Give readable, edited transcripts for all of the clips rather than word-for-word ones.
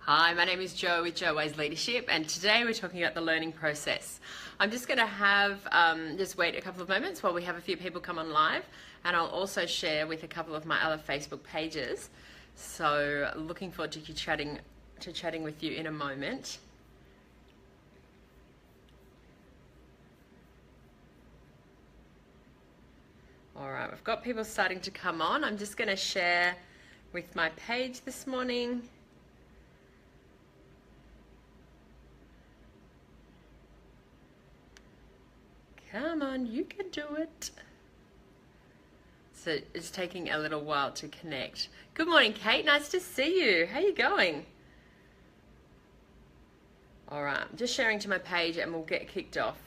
Hi, my name is Jo with Jo Ways Leadership, and today we're talking about the learning process. I'm just going to have, just wait a couple of moments while we have a few people come on live, and I'll also share with a couple of my other Facebook pages. So looking forward to chatting with you in a moment. All right, we've got people starting to come on. I'm just going to share with my page this morning. Come on, you can do it. So it's taking a little while to connect. Good morning, Kate. Nice to see you. How you going? All right, I'm just sharing to my page and we'll get kicked off.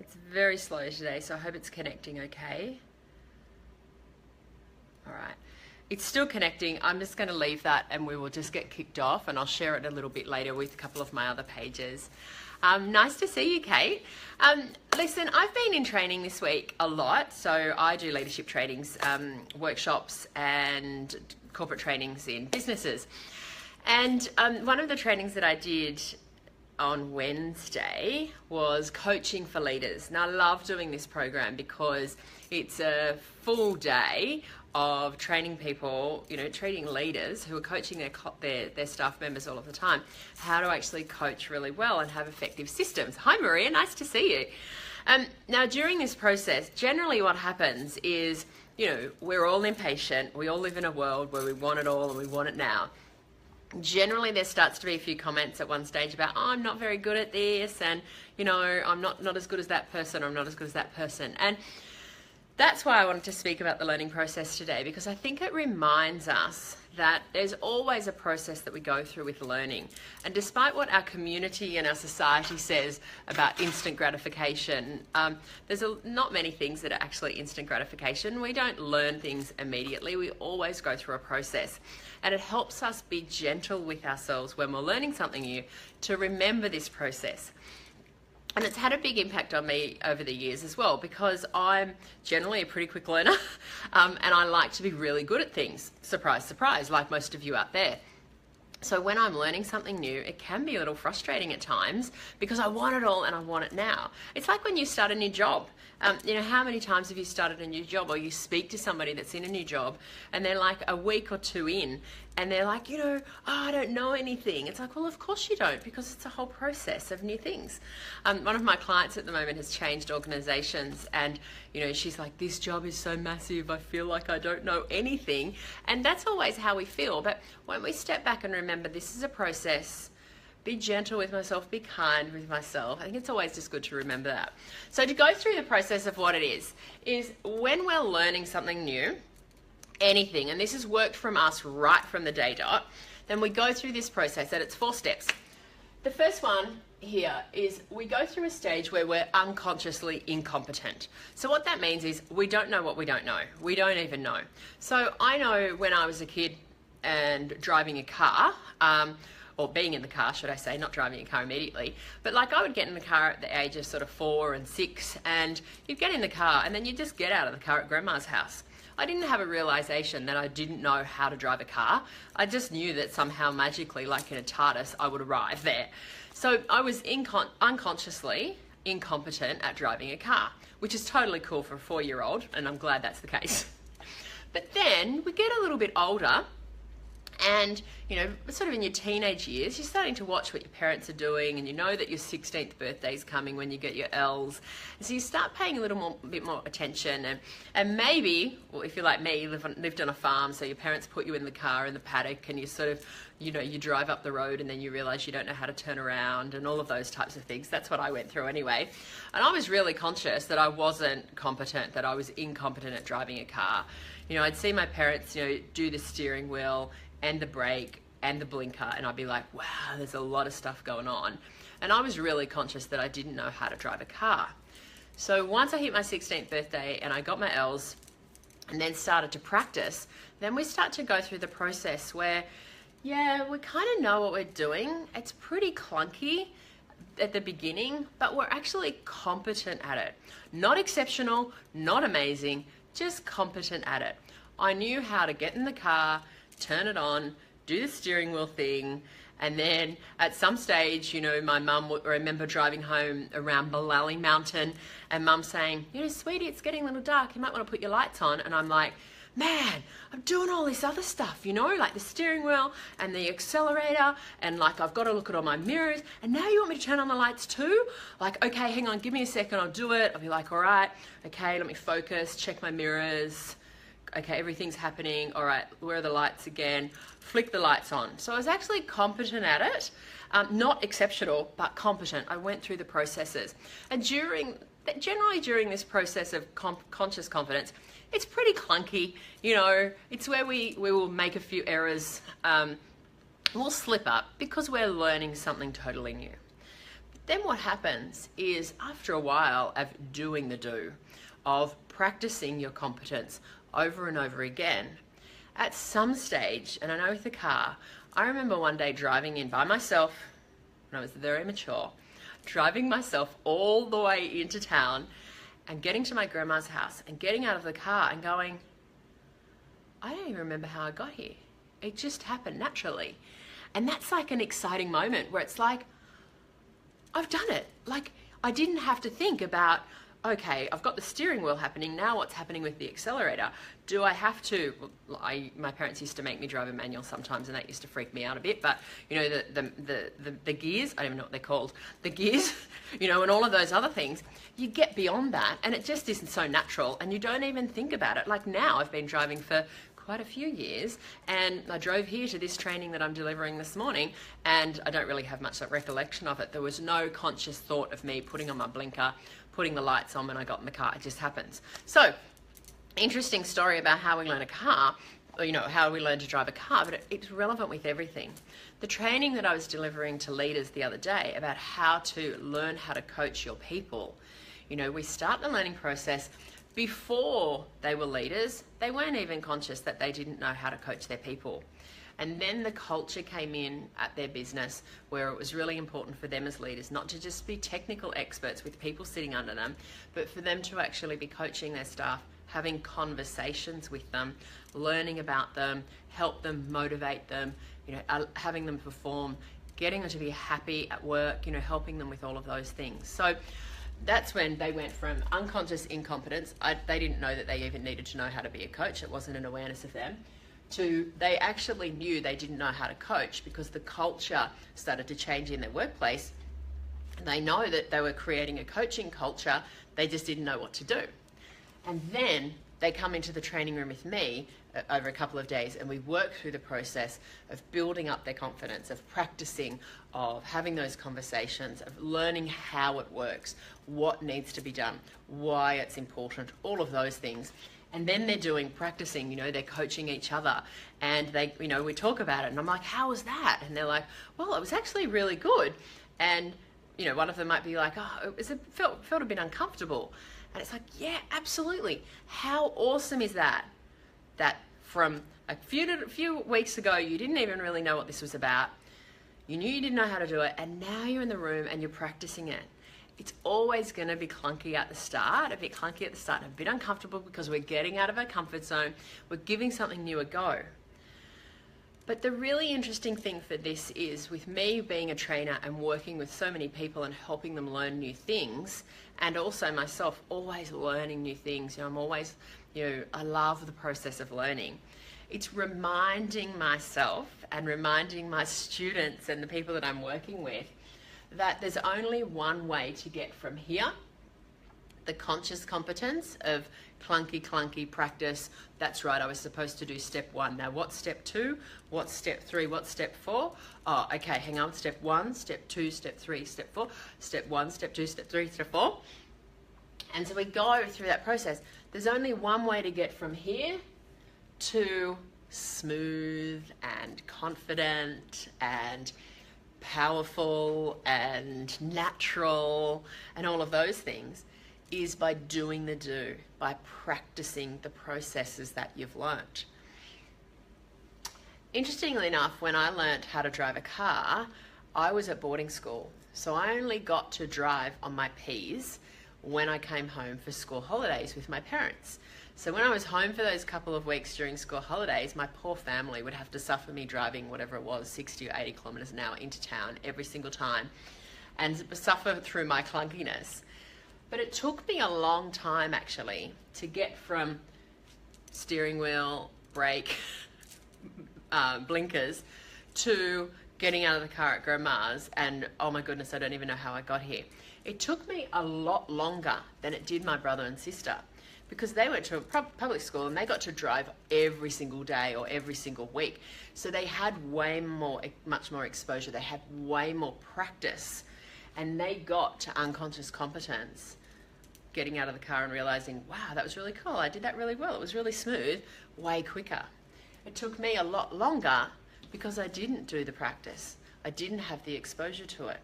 It's very slow today, so I hope it's connecting okay. All right. It's still connecting. I'm just going to leave that and we will just get kicked off, and I'll share it a little bit later with a couple of my other pages. Nice to see you, Kate. Listen, I've been in training this week a lot. So I do leadership trainings, workshops and corporate trainings in businesses. And one of the trainings that I did on Wednesday was coaching for leaders. Now I love doing this program because it's a full day of training people, training leaders who are coaching their staff members all of the time, how to actually coach really well and have effective systems. Hi Maria, nice to see you. Now during this process, generally what happens is, we're all impatient. We all live in a world where we want it all and we want it now. Generally there starts to be a few comments at one stage about, I'm not very good at this, and I'm not as good as that person, or I'm not as good as that person. And that's why I wanted to speak about the learning process today, because I think it reminds us that there's always a process that we go through with learning. And despite what our community and our society says about instant gratification, there's not many things that are actually instant gratification. We don't learn things immediately. We always go through a process. And it helps us be gentle with ourselves when we're learning something new to remember this process. And it's had a big impact on me over the years as well, because I'm generally a pretty quick learner and I like to be really good at things. Surprise, surprise, like most of you out there. So when I'm learning something new, it can be a little frustrating at times because I want it all and I want it now. It's like when you start a new job. How many times have you started a new job, or you speak to somebody that's in a new job and they're like a week or two in and they're like, I don't know anything. It's like, well, of course you don't, because it's a whole process of new things. One of my clients at the moment has changed organizations, and she's like, this job is so massive, I feel like I don't know anything. And that's always how we feel. But when we step back and remember this is a process, be gentle with myself, be kind with myself. I think it's always just good to remember that. So to go through the process of what it is when we're learning something new, anything, and this has worked from us right from the day dot, then we go through this process, and it's 4 steps. The first one here is we go through a stage where we're unconsciously incompetent. So what that means is we don't know what we don't know. We don't even know. So I know when I was a kid and driving a car, or being in the car, should I say, not driving a car immediately. But like I would get in the car at the age of sort of 4 and 6, and you'd get in the car and then you'd just get out of the car at grandma's house. I didn't have a realization that I didn't know how to drive a car. I just knew that somehow magically, like in a TARDIS, I would arrive there. So I was unconsciously incompetent at driving a car, which is totally cool for a 4-year-old, and I'm glad that's the case. But then we get a little bit older, and sort of in your teenage years, you're starting to watch what your parents are doing, and you know that your 16th birthday is coming when you get your L's, and so you start paying a bit more attention, and maybe, well, if you're like me, you lived on a farm, so your parents put you in the car in the paddock, and you sort of you drive up the road and then you realize you don't know how to turn around and all of those types of things. That's what I went through anyway. And I was really conscious that I wasn't competent, that I was incompetent at driving a car. I'd see my parents, do the steering wheel and the brake and the blinker, and I'd be like, wow, there's a lot of stuff going on. And I was really conscious that I didn't know how to drive a car. So once I hit my 16th birthday and I got my L's and then started to practice, then we start to go through the process where, yeah, we kind of know what we're doing. It's pretty clunky. at the beginning, but we're actually competent at it. Not exceptional, not amazing, just competent at it. I knew how to get in the car, turn it on, do the steering wheel thing, and then at some stage, you know, my mum would remember driving home around Ballally Mountain and mum saying, you know, sweetie, it's getting a little dark, you might want to put your lights on. And I'm like, man, I'm doing all this other stuff, you know, like the steering wheel and the accelerator, and like I've got to look at all my mirrors, and now you want me to turn on the lights too? Like, okay, hang on, give me a second, I'll do it. I'll be like, all right, okay, let me focus, check my mirrors. Okay, everything's happening. All right, where are the lights again? Flick the lights on. So I was actually competent at it. Not exceptional, but competent. I went through the processes. And generally during this process of conscious competence, it's pretty clunky. You know, it's where we will make a few errors. We'll slip up because we're learning something totally new. Then what happens is after a while of doing the do, of practicing your competence over and over again, at some stage, and I know with the car, I remember one day driving in by myself, when I was very mature, driving myself all the way into town and getting to my grandma's house and getting out of the car and going, I don't even remember how I got here. It just happened naturally. And that's like an exciting moment where it's like, I've done it. Like, I didn't have to think about, okay, I've got the steering wheel happening, now what's happening with the accelerator? Do I have to, my parents used to make me drive a manual sometimes, and that used to freak me out a bit, but you know, the gears, I don't even know what they're called, the gears, you know, and all of those other things, you get beyond that, and it just isn't so natural, and you don't even think about it. Like now, I've been driving for quite a few years, and I drove here to this training that I'm delivering this morning, and I don't really have much recollection of it. There was no conscious thought of me putting on my blinker, putting the lights on when I got in the car. It just happens. So, interesting story about how we learn a car, or, you know, how we learn to drive a car, but it's relevant with everything. The training that I was delivering to leaders the other day about how to learn how to coach your people, you know, we start the learning process. Before they were leaders, they weren't even conscious that they didn't know how to coach their people. And then the culture came in at their business where it was really important for them as leaders not to just be technical experts with people sitting under them, but for them to actually be coaching their staff, having conversations with them, learning about them, help them, motivate them, you know, having them perform, getting them to be happy at work, you know, helping them with all of those things. So that's when they went from unconscious incompetence, they didn't know that they even needed to know how to be a coach, it wasn't an awareness of them, to they actually knew they didn't know how to coach because the culture started to change in their workplace. They know that they were creating a coaching culture, they just didn't know what to do. And then they come into the training room with me over a couple of days, and we work through the process of building up their confidence, of practicing, of having those conversations, of learning how it works, what needs to be done, why it's important, all of those things. And then they're practicing, you know, they're coaching each other, and they, you know, we talk about it, and I'm like, how was that? And they're like, well, it was actually really good. And, you know, one of them might be like, oh, it felt a bit uncomfortable. And it's like, yeah, absolutely. How awesome is that? That from a few weeks ago, you didn't even really know what this was about. You knew you didn't know how to do it, and now you're in the room and you're practicing it. It's always going to be clunky at the start, a bit clunky at the start, and a bit uncomfortable because we're getting out of our comfort zone. We're giving something new a go. But the really interesting thing for this is, with me being a trainer and working with so many people and helping them learn new things, and also myself always learning new things, you know, I'm always, you know, I love the process of learning. It's reminding myself and reminding my students and the people that I'm working with that there's only one way to get from here, the conscious competence of clunky practice. That's right, I was supposed to do step 1. Now what's step 2? What's step 3? What's step 4? Oh, okay, hang on, step 1, step 2, step 3, step 4, step 1, step 2, step 3, step 4. And so we go through that process. There's only one way to get from here to smooth and confident and powerful and natural and all of those things, is by doing the do, by practicing the processes that you've learnt. Interestingly enough, when I learnt how to drive a car, I was at boarding school, so I only got to drive on my P's when I came home for school holidays with my parents. So when I was home for those couple of weeks during school holidays, my poor family would have to suffer me driving whatever it was, 60 or 80 kilometres an hour into town every single time, and suffer through my clunkiness. But it took me a long time actually to get from steering wheel, brake, blinkers, to getting out of the car at Grandma's and, oh my goodness, I don't even know how I got here. It took me a lot longer than it did my brother and sister, because they went to a public school and they got to drive every single day or every single week. So they had much more exposure. They had way more practice, and they got to unconscious competence, getting out of the car and realizing, wow, that was really cool. I did that really well. It was really smooth, way quicker. It took me a lot longer because I didn't do the practice. I didn't have the exposure to it.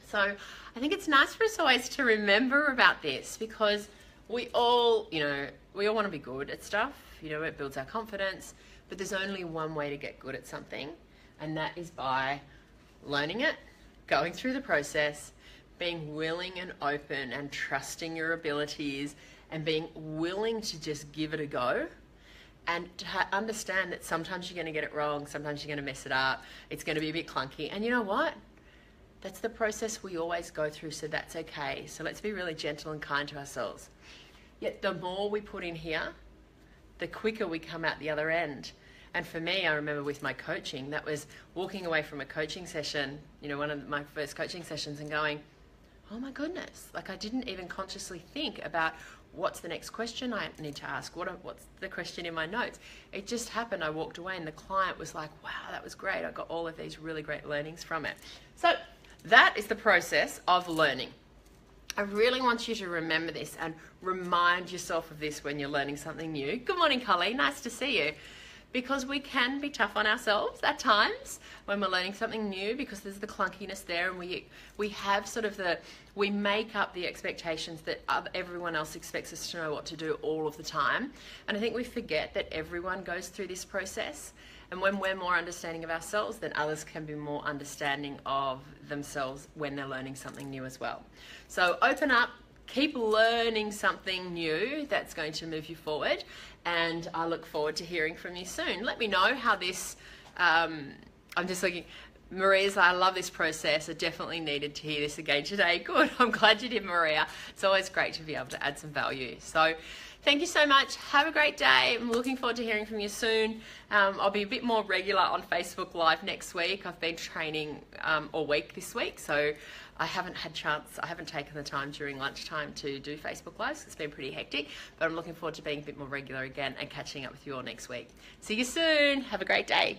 So I think it's nice for us always to remember about this, because we all want to be good at stuff. It builds our confidence, but there's only one way to get good at something, and that is by learning it, going through the process, being willing and open and trusting your abilities, and being willing to just give it a go, and to understand that sometimes you're going to get it wrong, sometimes you're going to mess it up, it's going to be a bit clunky, and you know what? That's the process we always go through, so that's okay. So let's be really gentle and kind to ourselves. Yet the more we put in here, the quicker we come out the other end. And for me, I remember with my coaching, that was walking away from a coaching session, one of my first coaching sessions, and going, oh my goodness, like I didn't even consciously think about what's the next question I need to ask, what's the question in my notes. It just happened. I walked away and the client was like, wow, that was great. I got all of these really great learnings from it. So that is the process of learning. I really want you to remember this and remind yourself of this when you're learning something new. Good morning, Colleen. Nice to see you. Because we can be tough on ourselves at times when we're learning something new, because there's the clunkiness there, and we have we make up the expectations that everyone else expects us to know what to do all of the time. And I think we forget that everyone goes through this process. And when we're more understanding of ourselves, then others can be more understanding of themselves when they're learning something new as well. So open up, keep learning something new that's going to move you forward, and I look forward to hearing from you soon. Let me know how this, I'm just looking, Maria's, I love this process. I definitely needed to hear this again today. Good, I'm glad you did, Maria. It's always great to be able to add some value. So thank you so much. Have a great day. I'm looking forward to hearing from you soon. I'll be a bit more regular on Facebook Live next week. I've been training all week this week, so I haven't taken the time during lunchtime to do Facebook Lives. It's been pretty hectic, but I'm looking forward to being a bit more regular again and catching up with you all next week. See you soon. Have a great day.